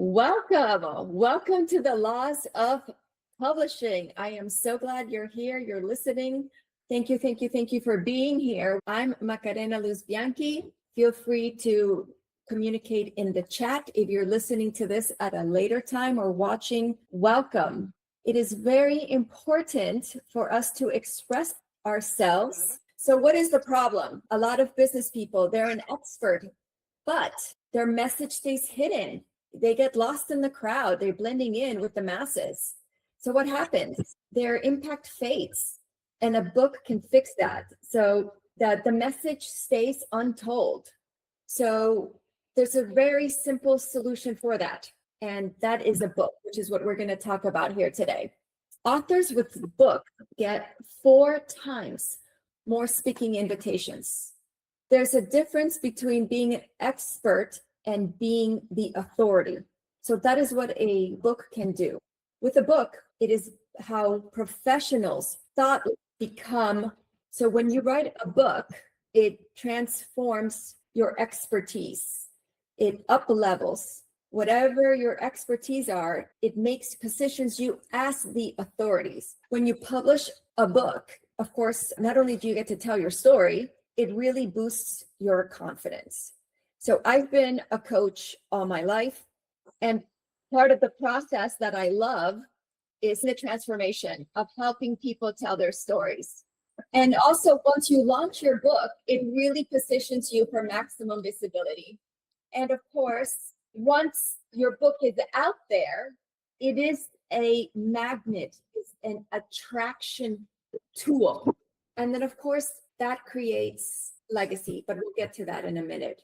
Welcome to the Laws of Publishing. I am so glad you're here, you're listening. Thank you for being here. I'm Macarena Luz Bianchi. Feel free to communicate in the chat if you're listening to this at a later time or watching. Welcome. It is very important for us to express ourselves. So what is the problem? A lot of business people, they're an expert, but their message stays hidden. They get lost in the crowd. They're blending in with the masses. So what happens? Their impact fades, and a book can fix that so that the message stays untold. So there's a very simple solution for that, and that is a book, which is what we're going to talk about here today. Authors with the book get 4 times more speaking invitations. There's a difference between being an expert and being the authority. So that is what a book can do. With a book, it is how professionals thought become. So when you write a book, it transforms your expertise. It up-levels whatever your expertise are. It positions you as the authorities. When you publish a book, of course, not only do you get to tell your story, it really boosts your confidence. So I've been a coach all my life, and part of the process that I love is the transformation of helping people tell their stories. And also, once you launch your book, it really positions you for maximum visibility. And of course, once your book is out there, it is a magnet, it's an attraction tool. And then, of course, that creates legacy, but we'll get to that in a minute.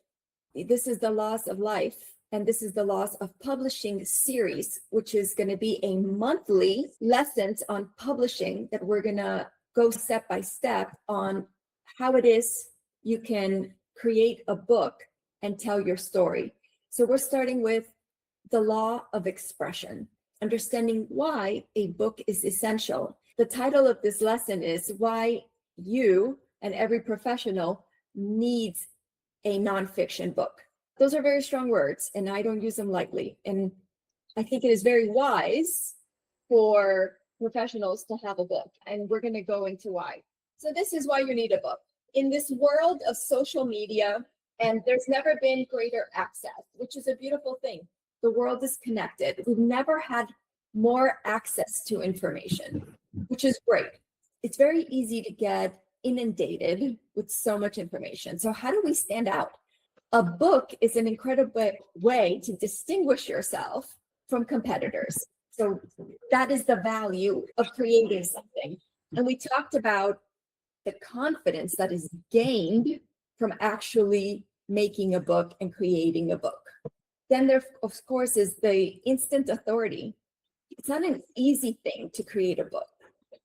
This is the Laws of Life, and this is the Laws of Publishing series, which is going to be a monthly lessons on publishing that we're going to go step by step on how it is you can create a book and tell your story. So we're starting with the law of expression, understanding why a book is essential. The title of this lesson is Why You and Every Professional Needs a Nonfiction Book. Those are very strong words, and I don't use them lightly. And I think it is very wise for professionals to have a book, and we're going to go into why. So this is why you need a book. In this world of social media, and there's never been greater access, which is a beautiful thing. The world is connected. We've never had more access to information, which is great. It's very easy to get inundated with so much information. So how do we stand out? A book is an incredible way to distinguish yourself from competitors. So that is the value of creating something. And we talked about the confidence that is gained from actually making a book and creating a book. Then there, of course, is the instant authority. It's not an easy thing to create a book.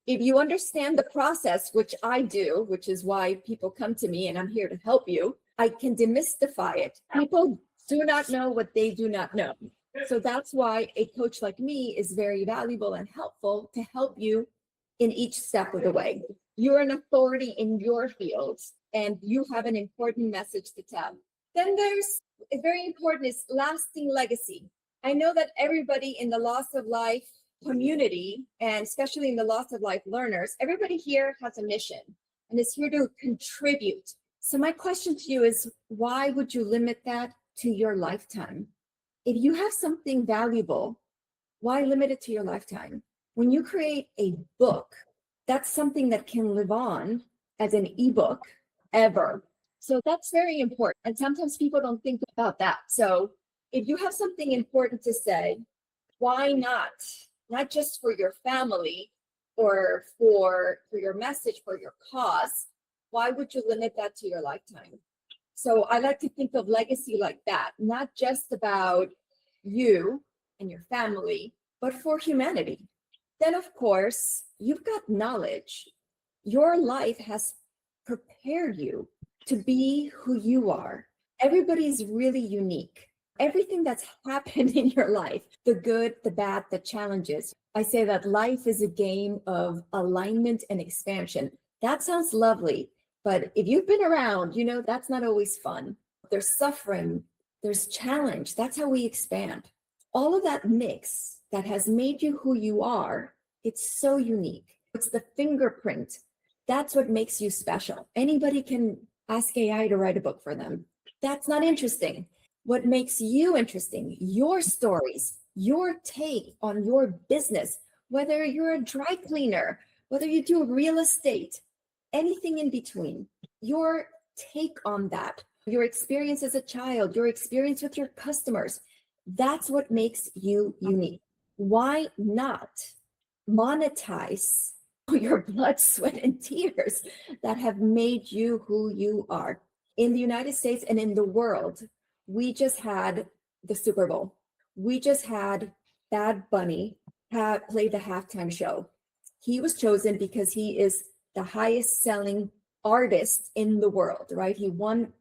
If you understand the process, which I do, which is why people come to me and I'm here to help you, I can demystify it. People do not know what they do not know. So that's why a coach like me is very valuable and helpful to help you in each step of the way. You're an authority in your field and you have an important message to tell. Then there's very important is lasting legacy. I know that everybody in the Loss of Life community, and especially in the Loss of Life learners, everybody here has a mission and is here to contribute. So my question to you is, why would you limit that to your lifetime? If you have something valuable, why limit it to your lifetime? When you create a book, that's something that can live on as an ebook ever. So that's very important. And sometimes people don't think about that. So if you have something important to say, why not? Not just for your family or for your message, for your cause. Why would you limit that to your lifetime? So I like to think of legacy like that, not just about you and your family, but for humanity. Then, of course, you've got knowledge. Your life has prepared you to be who you are. Everybody's really unique. Everything that's happened in your life, the good, the bad, the challenges. I say that life is a game of alignment and expansion. That sounds lovely, but if you've been around, you know that's not always fun. There's suffering, there's challenge. That's how we expand. All of that mix that has made you who you are, it's so unique. It's the fingerprint. That's what makes you special. Anybody can ask AI to write a book for them. That's not interesting. What makes you interesting, your stories, your take on your business, whether you're a dry cleaner, whether you do real estate, anything in between, your take on that, your experience as a child, your experience with your customers, that's what makes you unique. Why not monetize your blood, sweat, and tears that have made you who you are? In the United States and in the world, we just had the Super Bowl. We just had Bad Bunny play the halftime show. He was chosen because he is the highest selling artist in the world, right? He won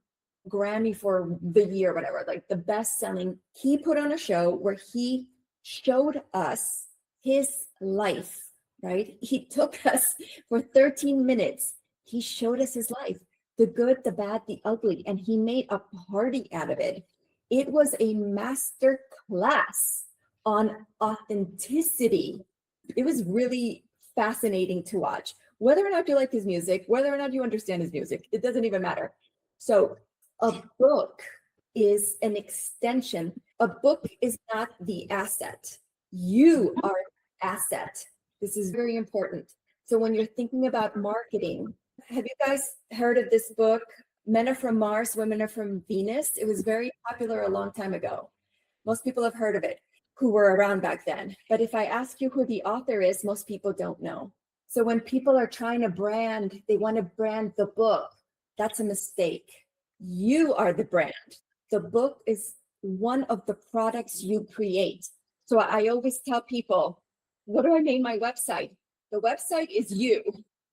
Grammy for the year, whatever, like the best selling. He put on a show where he showed us his life, right? He took us for 13 minutes. He showed us his life, the good, the bad, the ugly, and he made a party out of it. It was a master class on authenticity. It was really fascinating to watch. Whether or not you like his music, whether or not you understand his music, it doesn't even matter. So a book is an extension. A book is not the asset. You are the asset. This is very important. So when you're thinking about marketing, have you guys heard of this book, Men Are From Mars, Women Are From Venus? It was very popular a long time ago. Most people have heard of it who were around back then. But if I ask you who the author is, most people don't know. So when people are trying to brand, they want to brand the book. That's a mistake. You are the brand. The book is one of the products you create. So I always tell people, what do I name my website? The website is you,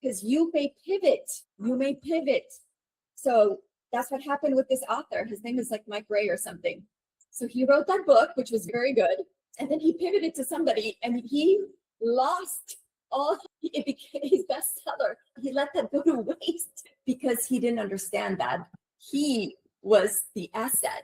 because you may pivot. You may pivot. So that's what happened with this author. His name is like Mike Ray or something. So he wrote that book, which was very good. And then he pivoted to somebody and he lost all, it became his bestseller. He let that go to waste because he didn't understand that he was the asset,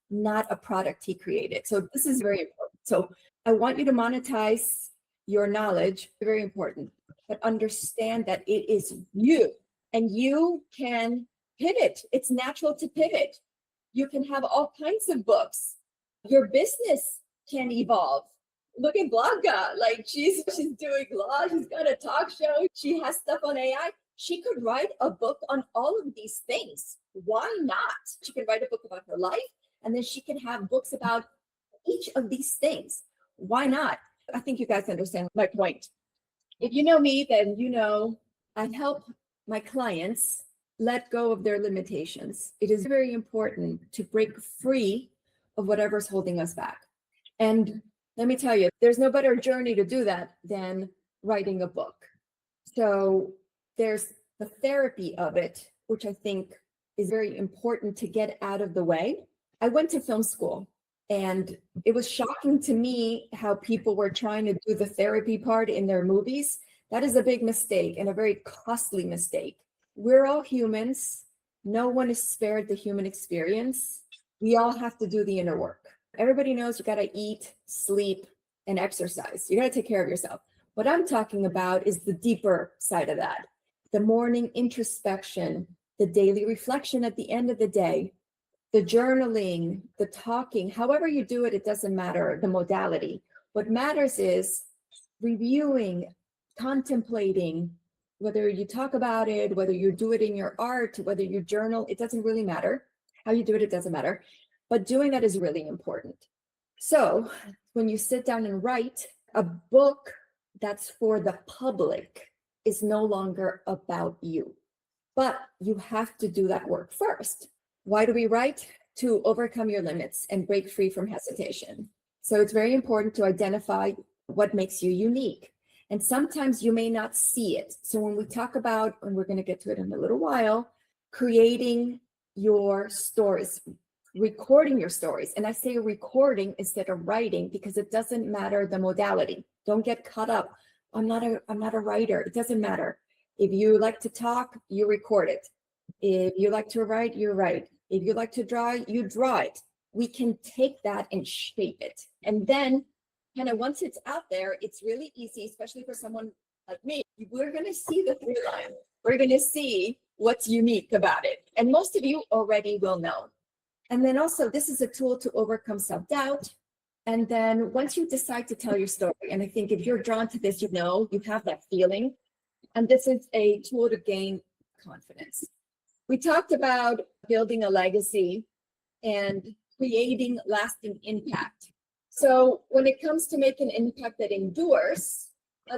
not a product he created. So this is very important. So I want you to monetize your knowledge, very important, but understand that it is you and you can pivot. It's natural to pivot. You can have all kinds of books. Your business can evolve. Look at Blanca, like she's doing law, she's got a talk show, she has stuff on AI. She could write a book on all of these things. Why not? She can write a book about her life, and then she can have books about each of these things. Why not? I think you guys understand my point. If you know me, then you know I help my clients let go of their limitations. It is very important to break free of whatever's holding us back. And let me tell you, there's no better journey to do that than writing a book. So there's the therapy of it, which I think is very important to get out of the way. I went to film school and it was shocking to me how people were trying to do the therapy part in their movies. That is a big mistake and a very costly mistake. We're all humans. No one is spared the human experience. We all have to do the inner work. Everybody knows you got to eat, sleep, and exercise. You got to take care of yourself. What I'm talking about is the deeper side of that. The morning introspection, the daily reflection at the end of the day, the journaling, the talking, however you do it, it doesn't matter, the modality. What matters is reviewing, contemplating, whether you talk about it, whether you do it in your art, whether you journal, it doesn't really matter. How you do it, it doesn't matter. But doing that is really important. So when you sit down and write, a book that's for the public is no longer about you. But you have to do that work first. Why do we write? To overcome your limits and break free from hesitation. So it's very important to identify what makes you unique. And sometimes you may not see it. So when we talk about, and we're going to get to it in a little while, creating your stories, recording your stories. And I say recording instead of writing because it doesn't matter the modality. Don't get caught up. I'm not a writer. It doesn't matter. If you like to talk, you record it. If you like to write, you write. If you like to draw, you draw it. We can take that and shape it. And then kind of once it's out there, it's really easy, especially for someone like me. We're going to see the through line. We're going to see what's unique about it. And most of you already will know. And then also, this is a tool to overcome self-doubt. And then once you decide to tell your story, and I think if you're drawn to this, you know, you have that feeling. And this is a tool to gain confidence. We talked about building a legacy and creating lasting impact. So when it comes to making an impact that endures,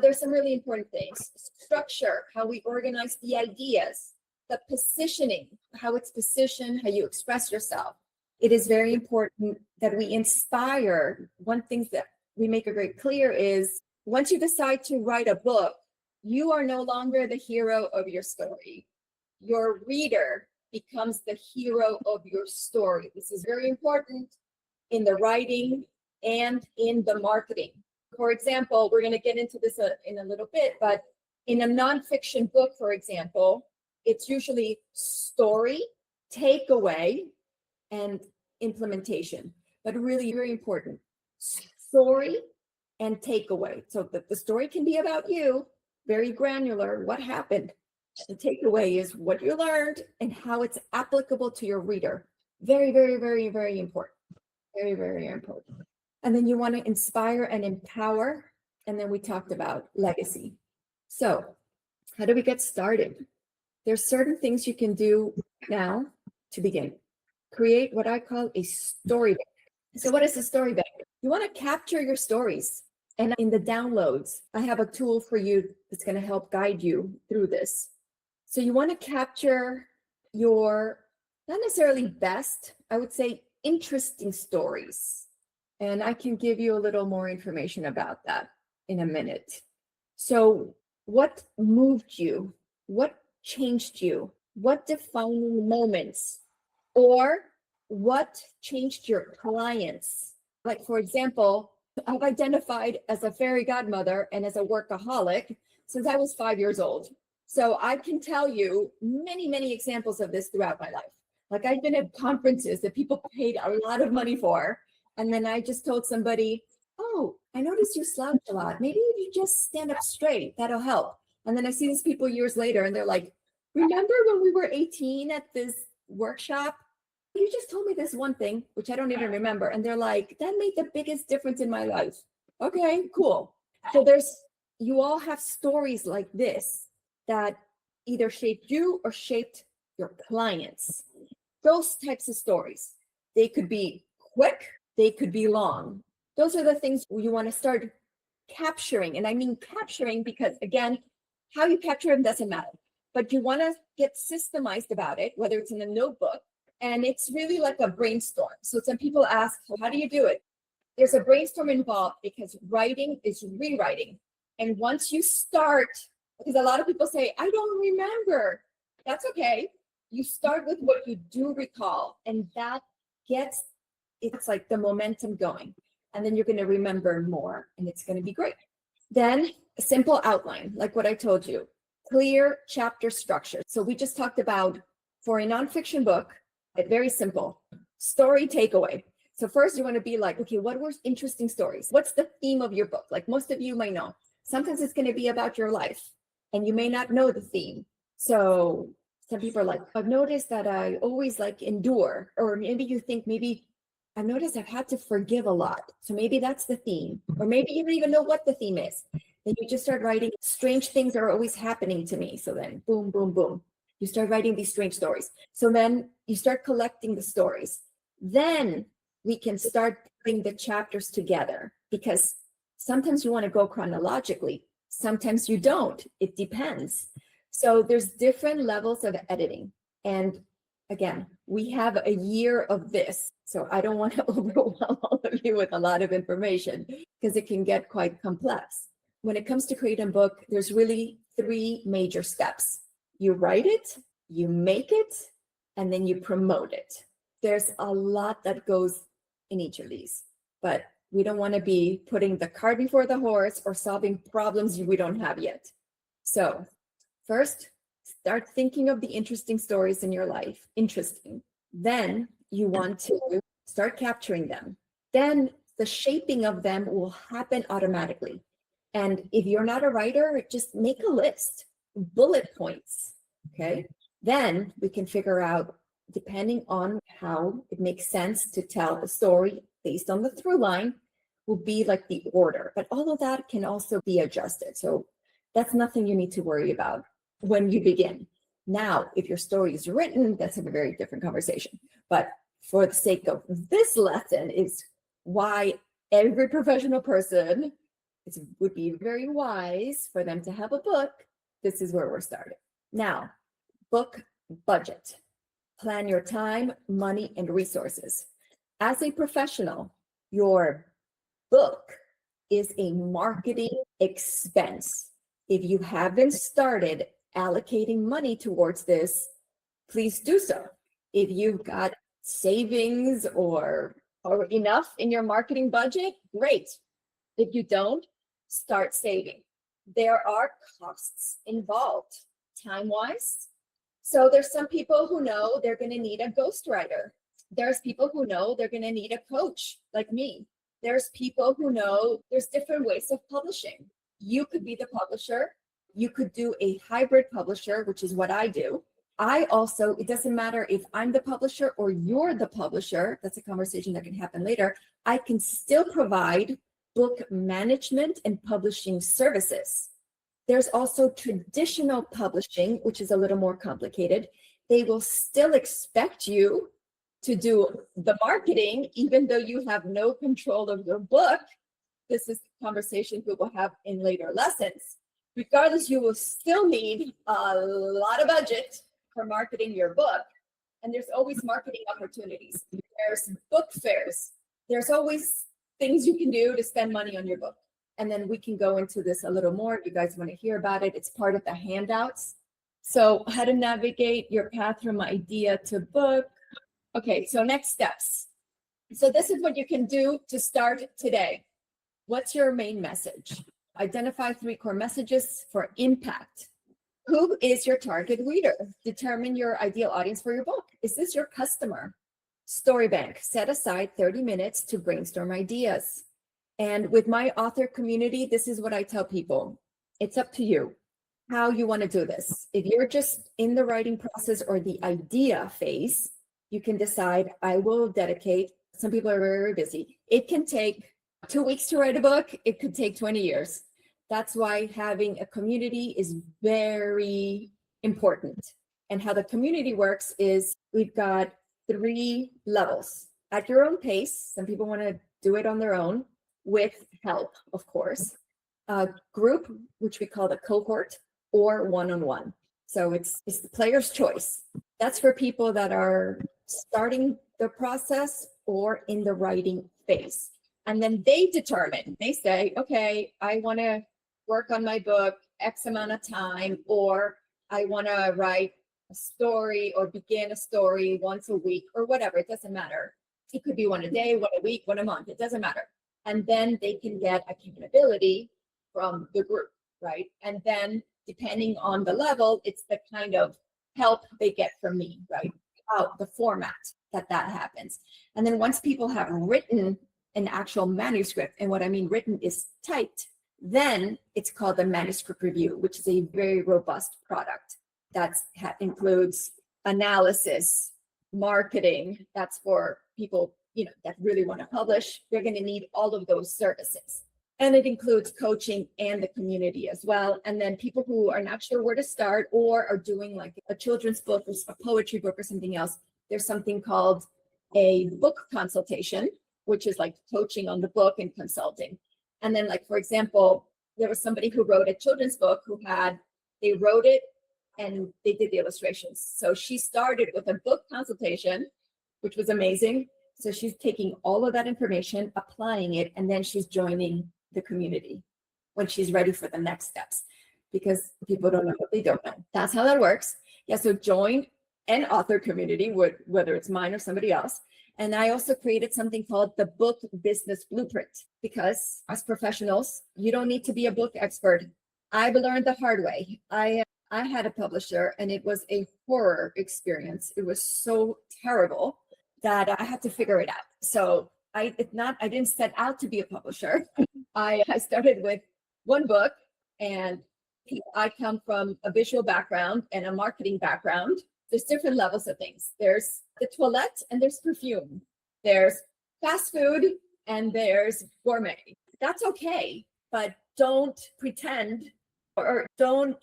there's some really important things. Structure, how we organize the ideas, the positioning, how it's positioned, how you express yourself. It is very important that we inspire. One thing that we make it very clear is once you decide to write a book, you are no longer the hero of your story. Your reader becomes the hero of your story. This is very important in the writing and in the marketing. For example, we're going to get into this in a little bit, but in a nonfiction book, for example, it's usually story, takeaway, and implementation. But really, very important, story and takeaway. So the story can be about you, very granular, what happened. The takeaway is what you learned and how it's applicable to your reader. Very, very, very, very important. Very, very important. And then you want to inspire and empower. And then we talked about legacy. So how do we get started? There's certain things you can do now to begin. Create what I call a story bank. So what is a story bank? You want to capture your stories. And in the downloads, I have a tool for you that's going to help guide you through this. So you want to capture your, not necessarily best, I would say interesting stories. And I can give you a little more information about that in a minute. So what moved you? What changed you? What defining moments? Or what changed your clients? Like, for example, I've identified as a fairy godmother and as a workaholic since I was 5 years old. So I can tell you many, many examples of this throughout my life. Like I've been at conferences that people paid a lot of money for. And then I just told somebody, oh, I noticed you slouch a lot. Maybe if you just stand up straight, that'll help. And then I see these people years later and they're like, remember when we were 18 at this workshop? You just told me this one thing, which I don't even remember. And they're like, that made the biggest difference in my life. Okay, cool. So you all have stories like this that either shaped you or shaped your clients. Those types of stories, they could be quick, they could be long. Those are the things you want to start capturing. And I mean capturing because, again, how you capture them doesn't matter. But you want to get systemized about it, whether it's in a notebook. And it's really like a brainstorm. So some people ask, well, how do you do it? There's a brainstorm involved because writing is rewriting. And once you start, because a lot of people say, I don't remember. That's okay. You start with what you do recall, and that it's like the momentum going. And then you're going to remember more, and it's going to be great. Then a simple outline, like what I told you, clear chapter structure. So we just talked about for a nonfiction book, very simple story takeaway. So first you want to be like, okay, what were interesting stories? What's the theme of your book? Like most of you might know, sometimes it's going to be about your life and you may not know the theme. So some people are like, I've noticed that I always like endure, or maybe you think maybe I've noticed I've had to forgive a lot. So maybe that's the theme, or maybe you don't even know what the theme is. Then you just start writing, strange things are always happening to me. So then boom, boom, boom. You start writing these strange stories. So then you start collecting the stories. Then we can start putting the chapters together because sometimes you want to go chronologically. Sometimes you don't. It depends. So there's different levels of editing. And again, we have a year of this. So I don't want to overwhelm all of you with a lot of information because it can get quite complex. When it comes to creating a book, there's really 3 major steps. You write it, you make it, and then you promote it. There's a lot that goes in each of these, but we don't want to be putting the cart before the horse or solving problems we don't have yet. So first, start thinking of the interesting stories in your life. Interesting. Then you want to start capturing them. Then the shaping of them will happen automatically. And if you're not a writer, just make a list, bullet points, okay? Then we can figure out, depending on how it makes sense to tell the story based on the through line, will be like the order. But all of that can also be adjusted. So that's nothing you need to worry about when you begin. Now, if your story is written, that's a very different conversation. But for the sake of this lesson, is why every professional person, it would be very wise for them to have a book. This is where we're starting. Now, book budget. Plan your time, money, and resources. As a professional, your book is a marketing expense. If you haven't started allocating money towards this, please do so. If you've got savings or enough in your marketing budget, great. If you don't, start saving. There are costs involved, time-wise. So there's some people who know they're going to need a ghostwriter. There's people who know they're going to need a coach like me. There's people who know there's different ways of publishing. You could be the publisher. You could do a hybrid publisher, which is what I do. I also, it doesn't matter if I'm the publisher or you're the publisher. That's a conversation that can happen later. I can still provide book management and publishing services. There's also traditional publishing, which is a little more complicated. They will still expect you to do the marketing, even though you have no control of your book. This is the conversation we will have in later lessons. Regardless, you will still need a lot of budget for marketing your book. And there's always marketing opportunities. There's book fairs. There's always things you can do to spend money on your book. And then we can go into this a little more if you guys want to hear about it. It's part of the handouts. So how to navigate your path from idea to book. Okay, so next steps. So this is what you can do to start today. What's your main message? Identify 3 core messages for impact. Who is your target reader? Determine your ideal audience for your book. Is this your customer? Story bank. Set aside 30 minutes to brainstorm ideas. And with my author community, this is what I tell people. It's up to you how you want to do this. If you're just in the writing process or the idea phase, you can decide, I will dedicate. Some people are very, very busy. It can take 2 weeks to write a book. It could take 20 years. That's why having a community is very important. And how the community works is we've got 3 levels. At your own pace, some people want to do it on their own with help, of course. A group, which we call the cohort, or one-on-one. So it's the player's choice. That's for people that are starting the process or in the writing phase. And then they determine, they say, okay, I want to work on my book X amount of time, or I want to write a story or begin a story once a week or whatever. It doesn't matter. It could be one a day, one a week, one a month. It doesn't matter. And then they can get accountability from the group, right? And then depending on the level, it's the kind of help they get from me, right? The format that happens. And then once people have written an actual manuscript, and what I mean written is typed, then it's called a manuscript review, which is a very robust product that includes analysis, marketing. That's for people, that really want to publish. They're going to need all of those services. And it includes coaching and the community as well. And then people who are not sure where to start or are doing like a children's book or a poetry book or something else, there's something called a book consultation, which is like coaching on the book and consulting. And then, like, for example, there was somebody who wrote a children's book they wrote it and they did the illustrations. So she started with a book consultation, which was amazing. So she's taking all of that information, applying it, and then she's joining the community when she's ready for the next steps, because people don't know what they don't know. That's how that works. Yeah, so join an author community, whether it's mine or somebody else. And I also created something called the Book Business Blueprint, because as professionals, you don't need to be a book expert. I've learned the hard way. I had a publisher and it was a horror experience. It was so terrible that I had to figure it out. So I didn't set out to be a publisher. I started with one book, and I come from a visual background and a marketing background. There's different levels of things. There's the toilette and there's perfume. There's fast food and there's gourmet. That's okay, but don't pretend or don't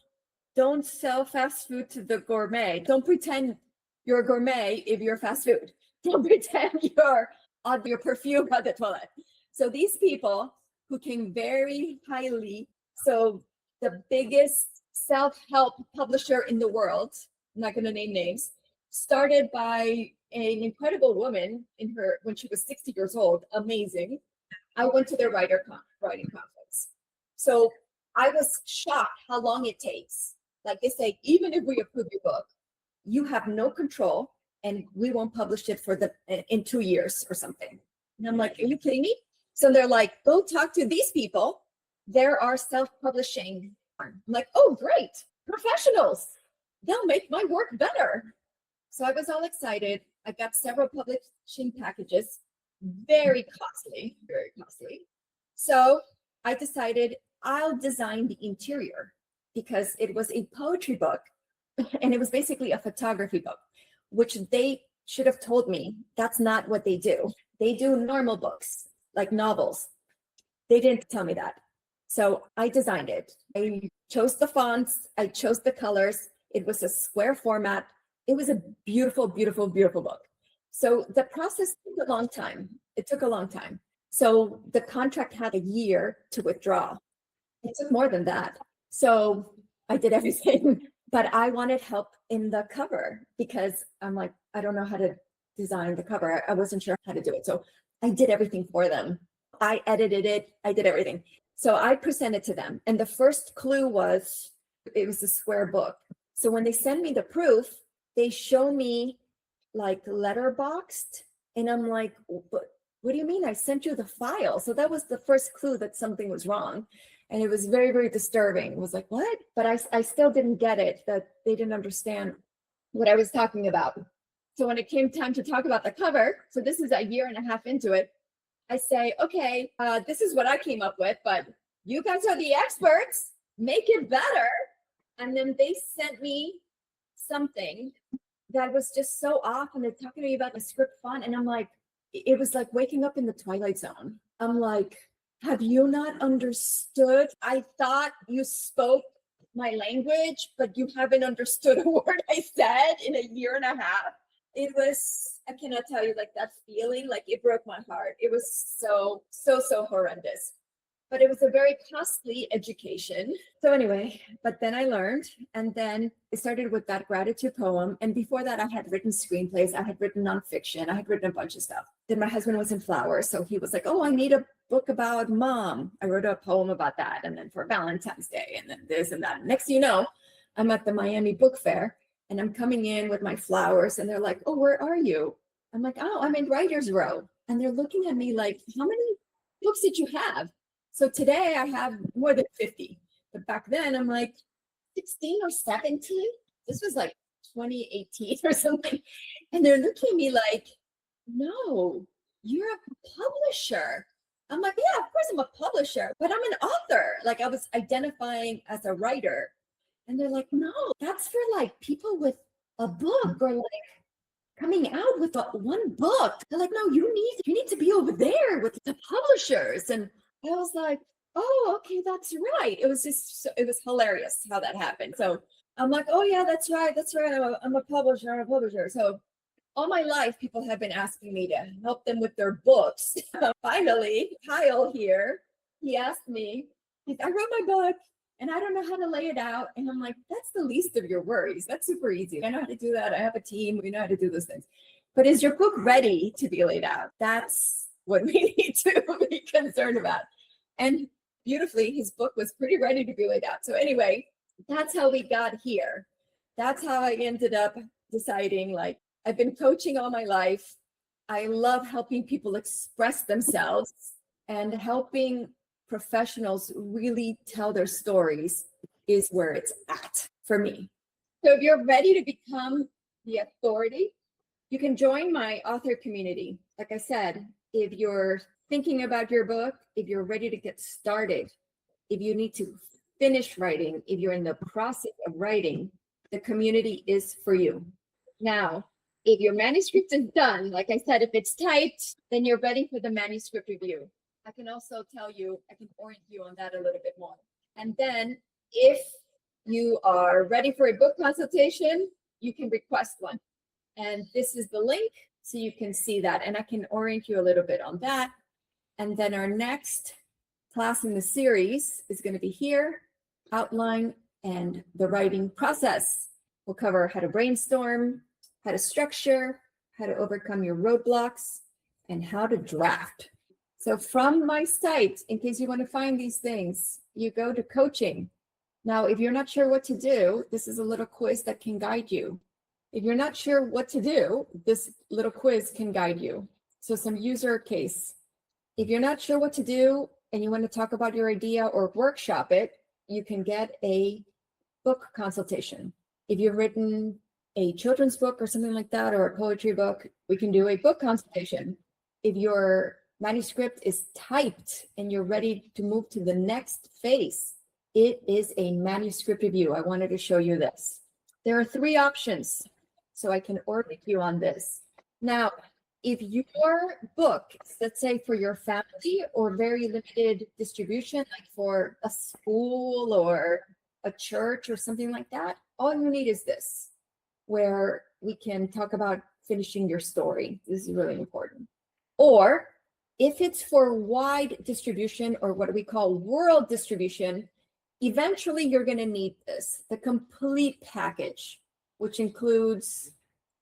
sell fast food to the gourmet. Don't pretend you're gourmet if you're fast food. Don't pretend you're on your perfume on the toilet. So these people who came very highly, so the biggest self-help publisher in the world, I'm not going to name names, started by an incredible woman when she was 60 years old, amazing. I went to their writing conference. So I was shocked how long it takes. Like they say, even if we approve your book, you have no control and we won't publish it in 2 years or something. And I'm like, are you kidding me? So they're like, go talk to these people. There are self-publishing. I'm like, oh, great, professionals. They'll make my work better. So I was all excited. I got several publishing packages, very costly, very costly. So I decided I'll design the interior because it was a poetry book and it was basically a photography book, which they should have told me that's not what they do. They do normal books, like novels. They didn't tell me that. So I designed it. I chose the fonts. I chose the colors. It was a square format. It was a beautiful, beautiful, beautiful book. So the process took a long time. It took a long time. So the contract had a year to withdraw. It took more than that. So I did everything, but I wanted help in the cover because I'm like, I don't know how to design the cover. I wasn't sure how to do it. So I did everything for them. I edited it. I did everything. So I presented to them. And the first clue was, it was a square book. So when they send me the proof, they show me like letterboxed. And I'm like, what do you mean? I sent you the file. So that was the first clue that something was wrong. And it was very, very disturbing. It was like, what? But I still didn't get it, that they didn't understand what I was talking about. So when it came time to talk about the cover, so this is a year and a half into it, I say, okay, this is what I came up with, but you guys are the experts, make it better. And then they sent me something that was just so off, and they're talking to me about the script font, and I'm like, it was like waking up in the Twilight Zone. I'm like, have you not understood? I thought you spoke my language, but you haven't understood a word I said in a year and a half. It was, I cannot tell you, like that feeling, like it broke my heart. It was so horrendous. But it was a very costly education. So anyway, but then I learned, and then it started with that gratitude poem. And before that, I had written screenplays, I had written nonfiction, I had written a bunch of stuff. Then my husband was in flowers, so he was like, oh, I need a book about mom. I wrote a poem about that, and then for Valentine's Day, and then this and that. Next thing you know, I'm at the Miami Book Fair, and I'm coming in with my flowers, and they're like, oh, where are you? I'm like, oh, I'm in writer's row. And they're looking at me like, how many books did you have? So today I have more than 50, but back then I'm like 16 or 17. This was like 2018 or something. And they're looking at me like, no, you're a publisher. I'm like, yeah, of course I'm a publisher, but I'm an author. Like I was identifying as a writer. And they're like, no, that's for like people with a book or like coming out with one book. They're like, no, you need to be over there with the publishers. And I was like, oh, okay, that's right. It was it was hilarious how that happened. So I'm like, oh yeah, that's right. I'm a publisher. So all my life, people have been asking me to help them with their books. Finally, Kyle here, he asked me, I wrote my book and I don't know how to lay it out. And I'm like, that's the least of your worries. That's super easy. I know how to do that. I have a team. We know how to do those things. But is your book ready to be laid out? That's what we need to be concerned about. And beautifully, his book was pretty ready to be laid out. So anyway, that's how we got here. That's how I ended up deciding, like, I've been coaching all my life. I love helping people express themselves and helping professionals really tell their stories is where it's at for me. So if you're ready to become the authority, you can join my author community. Like I said, If you're thinking about your book, if you're ready to get started, if you need to finish writing, if you're in the process of writing, the community is for you. Now, if your manuscript is done, like I said, if it's typed, then you're ready for the manuscript review. I can also tell you, I can orient you on that a little bit more. And then if you are ready for a book consultation, you can request one. And this is the link, so you can see that. And I can orient you a little bit on that. And then our next class in the series is going to be here, outline and the writing process. We'll cover how to brainstorm, how to structure, how to overcome your roadblocks, and how to draft. So from my site, in case you want to find these things, you go to coaching. Now, if you're not sure what to do, this is a little quiz that can guide you. If you're not sure what to do, this little quiz can guide you. So some user case. If you're not sure what to do and you want to talk about your idea or workshop it, you can get a book consultation. If you've written a children's book or something like that, or a poetry book, we can do a book consultation. If your manuscript is typed and you're ready to move to the next phase, it is a manuscript review. I wanted to show you this. There are 3 options, so I can orient you on this. Now, if your book, let's say for your family or very limited distribution, like for a school or a church or something like that, all you need is this, where we can talk about finishing your story. This is really important. Or if it's for wide distribution, or what we call world distribution, eventually you're going to need this, the complete package, which includes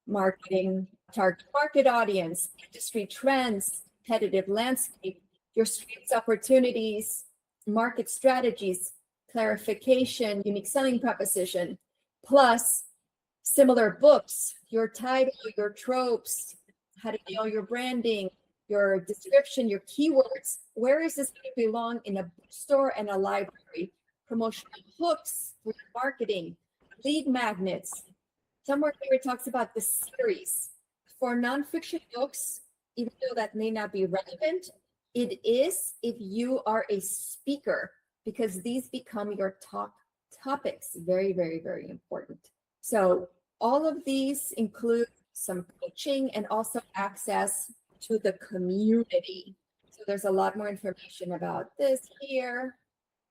marketing, target market audience, industry trends, competitive landscape, your strengths, opportunities, market strategies, clarification, unique selling proposition, plus similar books, your title, your tropes, how to nail your branding, your description, your keywords. Where is this going to belong in a bookstore and a library? Promotional hooks for marketing, lead magnets. Somewhere here it talks about the series. For nonfiction books, even though that may not be relevant, it is if you are a speaker, because these become your top topics. Very, very, very important. So all of these include some coaching and also access to the community. So there's a lot more information about this here.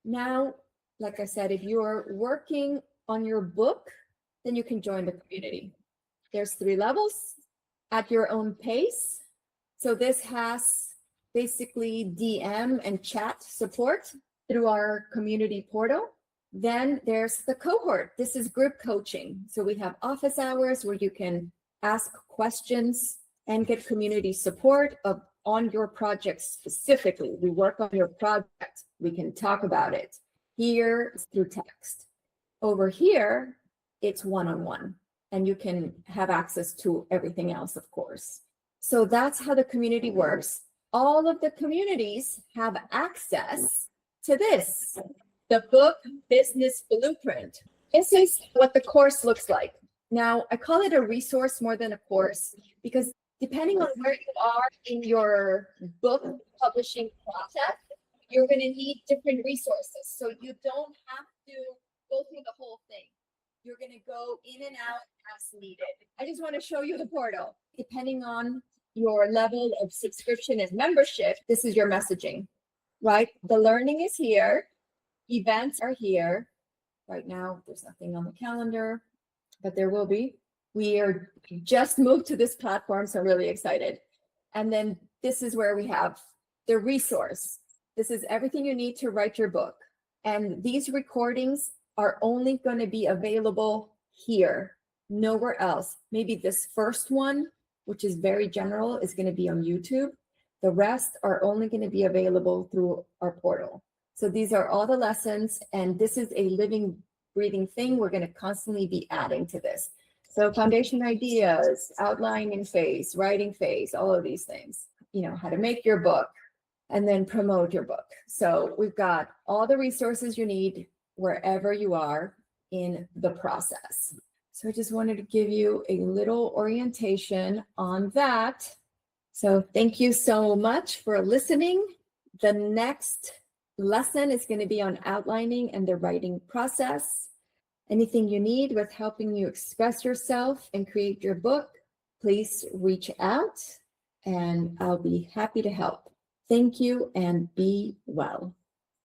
Now, like I said, if you're working on your book, then you can join the community. There's 3 levels at your own pace. So this has basically DM and chat support through our community portal. Then there's the cohort. This is group coaching. So we have office hours where you can ask questions and get community support on your project specifically. We work on your project. We can talk about it. Here it's through text. Over here, it's one-on-one, and you can have access to everything else, of course. So that's how the community works. All of the communities have access to this, the book business blueprint. This is what the course looks like. Now, I call it a resource more than a course, because depending on where you are in your book publishing process, you're going to need different resources. So you don't have to go through the whole thing. You're going to go in and out as needed. I just want to show you the portal. Depending on your level of subscription and membership, this is your messaging, right? The learning is here. Events are here. Right now, there's nothing on the calendar, but there will be. We are just moved to this platform, so I'm really excited. And then this is where we have the resource. This is everything you need to write your book. And these recordings are only going to be available here, nowhere else. Maybe this first one, which is very general, is going to be on YouTube. The rest are only going to be available through our portal. So these are all the lessons, and this is a living, breathing thing. We're going to constantly be adding to this. So foundation ideas, outlining phase, writing phase, all of these things, you know, how to make your book and then promote your book. So we've got all the resources you need wherever you are in the process. So I just wanted to give you a little orientation on that. So thank you so much for listening. The next lesson is going to be on outlining and the writing process. Anything you need with helping you express yourself and create your book, please reach out and I'll be happy to help. Thank you and be well.